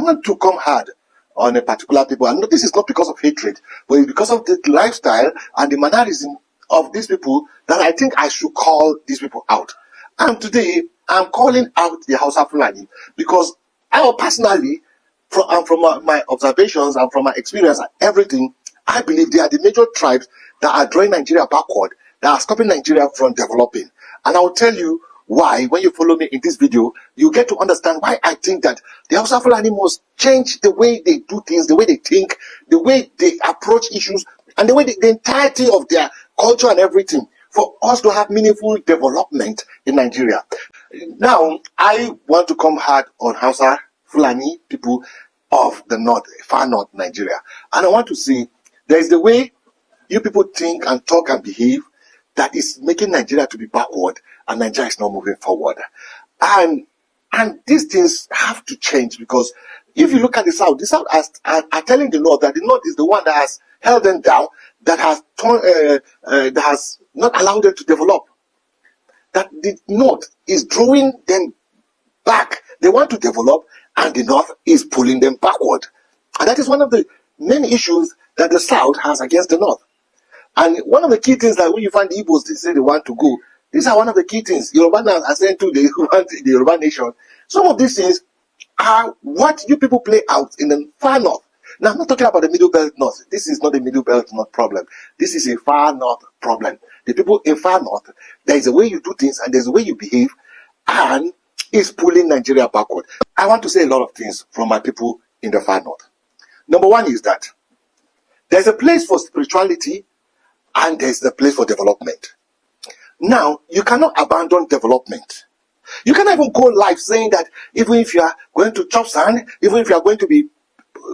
want to come hard on a particular people. And this is not because of hatred, but it's because of the lifestyle and the mannerism of these people that I think I should call these people out. And today, I'm calling out the Hausa Fulani because I personally, from my observations and from my experience and everything, I believe they are the major tribes that are drawing Nigeria backward, that are stopping Nigeria from developing. And I will tell you why. When you follow me in this video, you get to understand why I think that the Hausa Fulani must change the way they do things, the way they think, the way they approach issues, and the way the entirety of their culture and everything, for us to have meaningful development in Nigeria. Now, I want to come hard on Hausa Fulani people of the north, far north Nigeria. And I want to say, there is the way you people think and talk and behave that is making Nigeria to be backward, and Nigeria is not moving forward. And these things have to change, because if you look at the South are telling the North that the North is the one that has held them down, that has not allowed them to develop. That the North is drawing them back. They want to develop, and the North is pulling them backward. And that is one of the main issues that the South has against the North. And one of the key things that when you find the Igbos, they say they want to go. These are one of the key things. Yoruba are saying too, they want the Yoruba nation. Some of these things are what you people play out in the far north. Now, I'm not talking about the middle belt north. This is not a middle belt north problem. This is a far north problem. The people in far north, there is a way you do things and there's a way you behave, and it's pulling Nigeria backward. I want to say a lot of things from my people in the far north. Number one is that there's a place for spirituality and there's a place for development. Now, you cannot abandon development. You cannot even go live saying that even if you are going to chop sand, even if you are going to be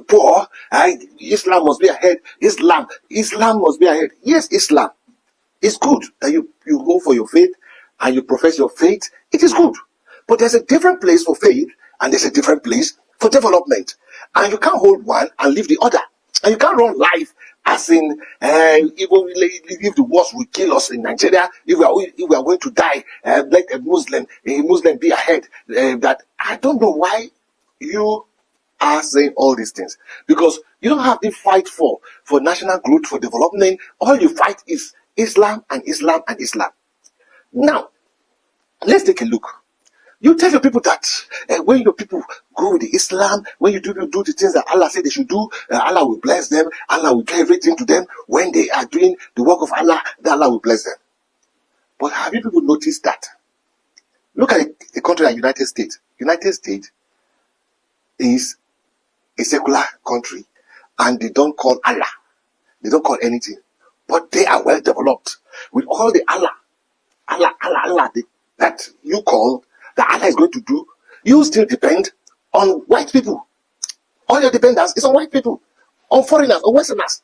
poor, Islam must be ahead. Islam must be ahead. Yes, Islam is good that you go for your faith and you profess your faith. It is good. But there's a different place for faith and there's a different place for development. And you can't hold one and leave the other. And you can't run life as in, even if the wars will kill us in Nigeria, if we are going to die, let a Muslim be ahead. That I don't know why you are saying all these things, because you don't have the fight for national growth, for development. All you fight is Islam and Islam and Islam. Now, let's take a look. You tell your people that when your people go with the Islam, when you do the things that Allah said they should do, Allah will bless them, Allah will do everything to them. When they are doing the work of Allah, that Allah will bless them. But have you people noticed that? Look at a country like United States. United States is a secular country, and they don't call Allah. They don't call anything. But they are well developed. With all the Allah that you call, that Allah is going to do, you still depend on white people. All your dependence is on white people, on foreigners, on Westerners.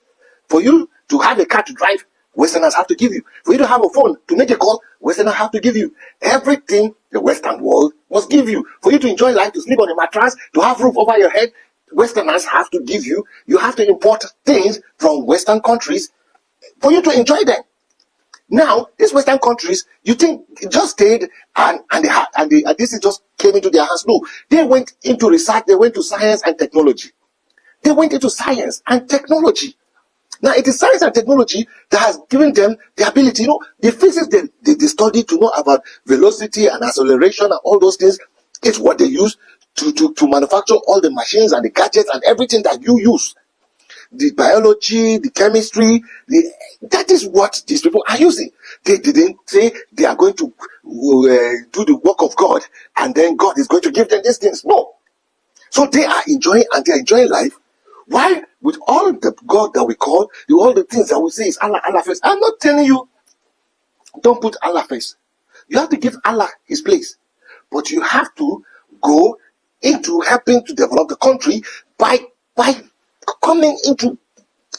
For you to have a car to drive, Westerners have to give you. For you to have a phone to make a call, Westerners have to give you. Everything the Western world must give you. For you to enjoy life, to sleep on a mattress, to have roof over your head, Westerners have to give you. You have to import things from Western countries for you to enjoy them. Now, these Western countries, you think just stayed and this is just came into their hands? No, they went into research. They went to science and technology. They went into science and technology. Now, it is science and technology that has given them the ability. The physics they study to know about velocity and acceleration and all those things. It's what they use to manufacture all the machines and the gadgets and everything that you use. The biology, the chemistry, that is what these people are using. They didn't say they are going to do the work of God and then God is going to give them these things. No. So they are enjoying, and they are enjoying life. Why? With all the God that we call, all the things that we say is Allah, Allah first. I'm not telling you, don't put Allah first. You have to give Allah his place. But you have to go into helping to develop the country by coming into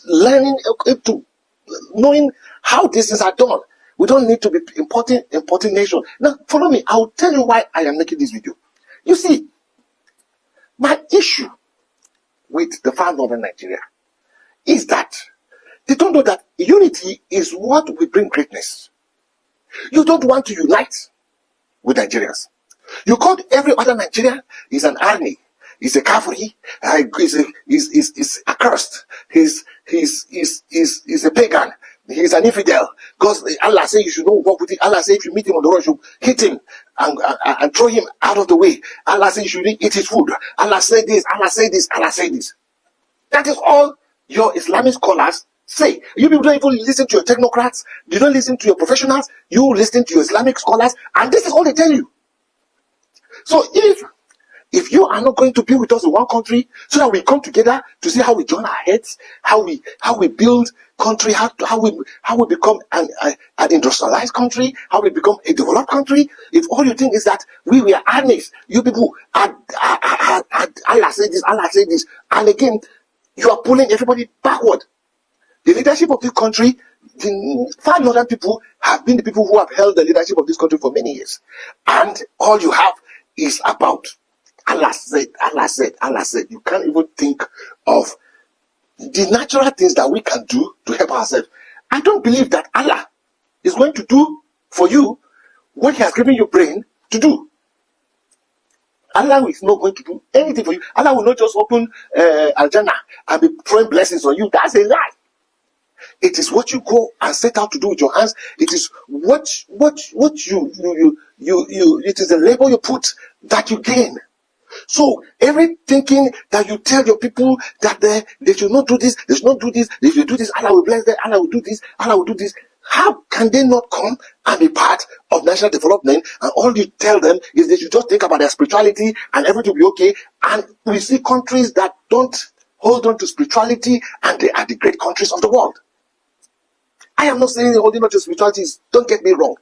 learning, into knowing how these things are done. We don't need to be importing nation. Now, follow me. I'll tell you why I am making this video. You see, my issue with the far northern Nigeria is that they don't know that unity is what will bring greatness. You don't want to unite with Nigerians. You called every other Nigerian is an army, He's a kafiri. He's accursed. He's a pagan. He's an infidel. Because Allah said you should not walk with him. Allah said if you meet him on the road, you should hit him and throw him out of the way. Allah said you should eat his food. Allah said this, Allah said this, Allah said this. That is all your Islamic scholars say. You people don't even listen to your technocrats. You don't listen to your professionals. You listen to your Islamic scholars. And this is all they tell you. So if you are not going to be with us in one country, so that we come together to see how we join our heads, how we build country, how we become an industrialized country, how we become a developed country. If all you think is that we are armies, you people are Allah said this, Allah said this, and again you are pulling everybody backward. The leadership of this country, the far northern people have been the people who have held the leadership of this country for many years, and all you have is about Allah said, Allah said, Allah said. You can't even think of the natural things that we can do to help ourselves. I don't believe that Allah is going to do for you what He has given you brain to do. Allah is not going to do anything for you. Allah will not just open Al-Jannah and be throwing blessings on you. That's a lie. It is what you go and set out to do with your hands. It is what it is the labor you put that you gain. So every thinking that you tell your people that they should not do this, they should not do this, if you do this, Allah will bless them, Allah will do this, Allah will do this. How can they not come and be part of national development? And all you tell them is they should just think about their spirituality and everything will be okay. And we see countries that don't hold on to spirituality and they are the great countries of the world. I am not saying holding on to spirituality is, don't get me wrong.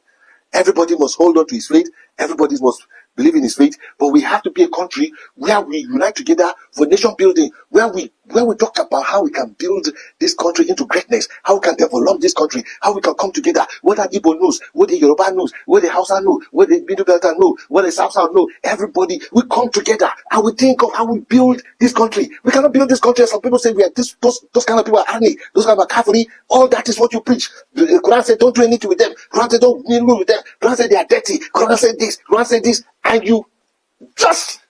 Everybody must hold on to his faith. Everybody must believe in his faith. But we have to be a country where we unite together for nation building, where we talk about how we can build this country into greatness, how we can develop this country, how we can come together. What the Igbo knows, what the Yoruba knows, what the Hausa knows, what the Middle Belt know, what the South know. Everybody, we come together and we think of how we build this country. We cannot build this country as some people say we are those kind of people are army, those kind of Kafiri. All that is what you preach. The Quran said don't do anything with them. Quran said don't mingle with them. Quran said they are dirty. Quran said this. Quran said this. And you just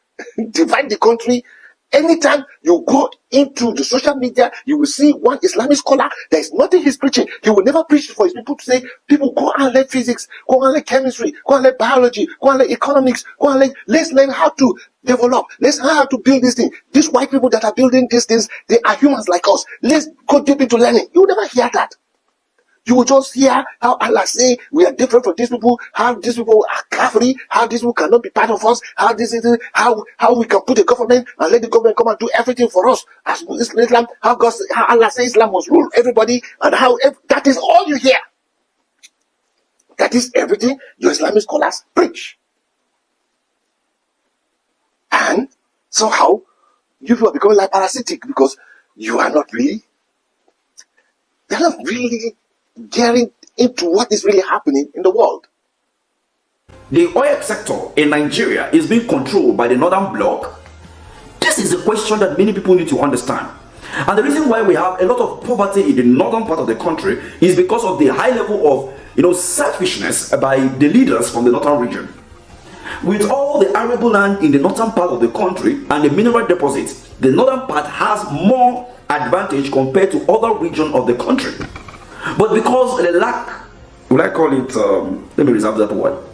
divide the country. Anytime you go into the social media, you will see one Islamic scholar. There is nothing he's preaching. He will never preach for his people to say, people go and learn physics, go and learn chemistry, go and learn biology, go and learn economics, go and learn. Let's learn how to develop. Let's learn how to build this thing. These white people that are building these things, they are humans like us. Let's go deep into learning. You will never hear that. You will just hear how Allah say we are different from these people, how these people are kafiri, how these people cannot be part of us, how this is how we can put a government and let the government come and do everything for us as Islam, how Allah says Islam must rule everybody, and how that is all you hear. That is everything your Islamic scholars preach. And somehow you people are becoming like parasitic because you're not really getting into what is really happening in the world. The oil sector in Nigeria is being controlled by the Northern Bloc. This is a question that many people need to understand. And the reason why we have a lot of poverty in the northern part of the country is because of the high level of selfishness by the leaders from the northern region. With all the arable land in the northern part of the country and the mineral deposits, the northern part has more advantage compared to other regions of the country. But because they lack, will I call it, let me reserve that word.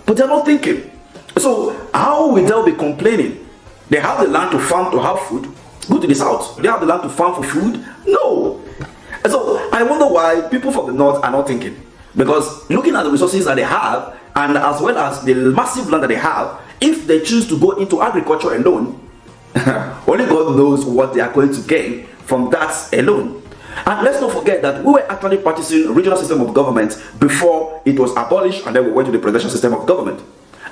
But they're not thinking. So how will they be complaining? They have the land to farm to have food. Go to the south. They have the land to farm for food? No. And so I wonder why people from the north are not thinking. Because looking at the resources that they have, and as well as the massive land that they have, if they choose to go into agriculture alone, only God knows what they are going to gain from that alone. And let's not forget that we were actually practicing regional system of government before it was abolished, and then we went to the presidential system of government.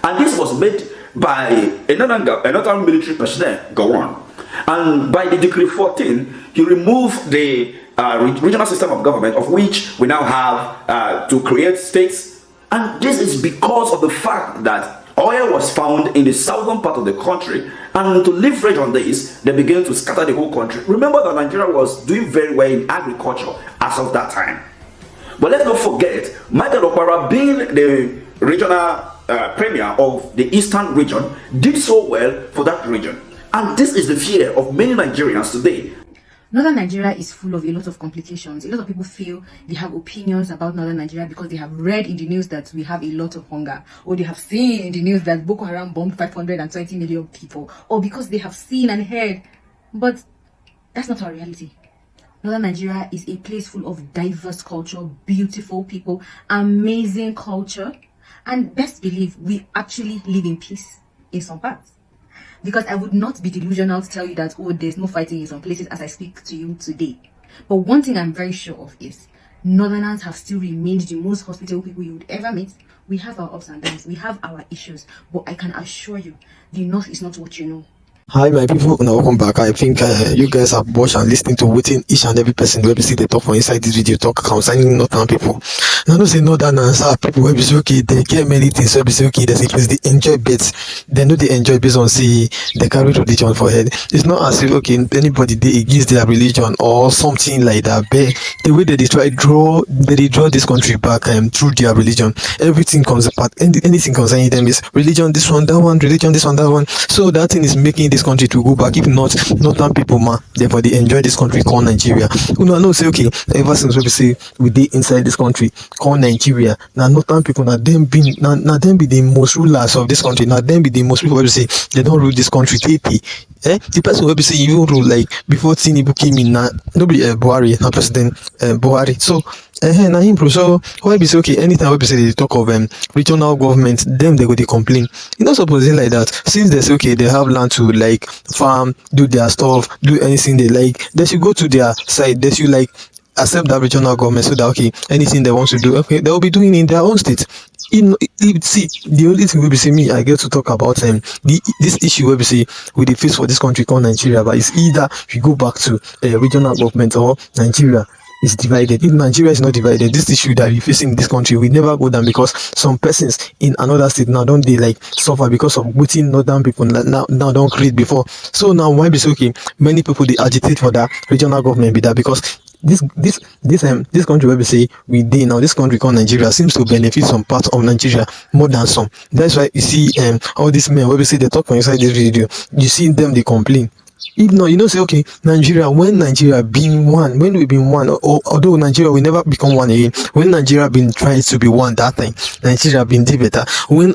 And this was made by another military personnel, Gowon. And by the Decree 14, he removed the regional system of government, of which we now have to create states. And this is because of the fact that oil was found in the southern part of the country, and to leverage on this, they began to scatter the whole country. Remember that Nigeria was doing very well in agriculture as of that time. But let's not forget, Michael Okpara, being the regional premier of the eastern region, did so well for that region. And this is the fear of many Nigerians today. Northern Nigeria is full of a lot of complications. A lot of people feel they have opinions about Northern Nigeria because they have read in the news that we have a lot of hunger, or they have seen in the news that Boko Haram bombed 520 million people, or because they have seen and heard. But that's not our reality. Northern Nigeria is a place full of diverse culture, beautiful people, amazing culture, and best believe we actually live in peace in some parts. Because I would not be delusional to tell you that, oh, there's no fighting in some places as I speak to you today. But one thing I'm very sure of is Northerners have still remained the most hospitable people you would ever meet. We have our ups and downs, we have our issues, but I can assure you, the North is not what you know. Hi my people, now welcome back. I think you guys have watched and listened to waiting each and every person where we see the talk for inside this video talk concerning Northern people. Now don't say Northerners are people where we say okay, they get many things where we say okay, there's they enjoy bits. They know they enjoy based on see they carry religion for head. It's not as if okay anybody they against their religion or something like that. But the way that they try draw this country back through their religion. Everything comes apart. Anything concerning them is religion, this one, that one, religion, this one, that one. So that thing is making this country to go back. If not, Northern people man, therefore they enjoy this country called Nigeria. You know, say okay, ever since we say we did inside this country called Nigeria, now Northern people now them be the most rulers of this country. Now them be the most people who say they don't rule this country. The person who say you rule like before Tinubu came in, nobody Buhari, not President Buhari. So na him bro. So why be say okay anytime we say they talk of regional government, them they go they complain. You not supposed like that. Since they say okay they have land to like farm, do their stuff, do anything they like, they should go to their side. They should like accept that regional government so that okay anything they want to do, okay, they will be doing in their own state. See, the only thing we be see me I get to talk about this issue where we see we the face for this country called Nigeria, but it's either we go back to regional government or Nigeria is divided. If Nigeria is not divided, this issue that we facing in this country will never go down, because some persons in another state now don't they like suffer because of waiting Northern people now don't create before. So now why be so okay many people they agitate for that regional government be that because this country where we say we did now, this country called Nigeria seems to benefit some parts of Nigeria more than some. That's why you see all these men where we say they talk on inside this video, you see them they complain. If not, you know, say okay, Nigeria, when Nigeria been one, when we been one, although Nigeria will never become one again, when Nigeria been trying to be one that time, Nigeria been did better. When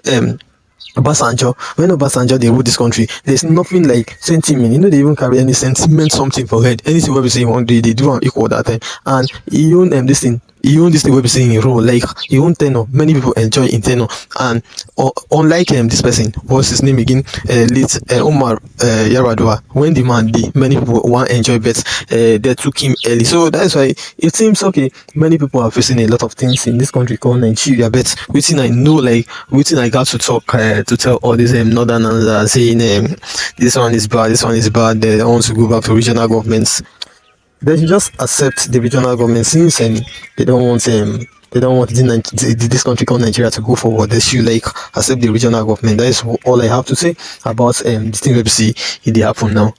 Obasanjo they rule this country, there's nothing like sentiment. You know, they even carry any sentiment something for head. Anything where we say one day they do an equal that time. And he own this thing. You own this thing where we saying in role like you own tenor. Many people enjoy in tenor, and unlike this person, what's his name again? Late Omar Yaradua. When the man did, many people want enjoy bets. They took him early, so that's why it seems okay. Many people are facing a lot of things in this country called Nigeria. But within I know like within I got to talk to tell all these Northerners saying this one is bad, this one is bad. They want to go back to regional governments. They should just accept the regional government since they don't want this country called Nigeria to go forward. They should like accept the regional government. That is all I have to say about this thing we see it happen now.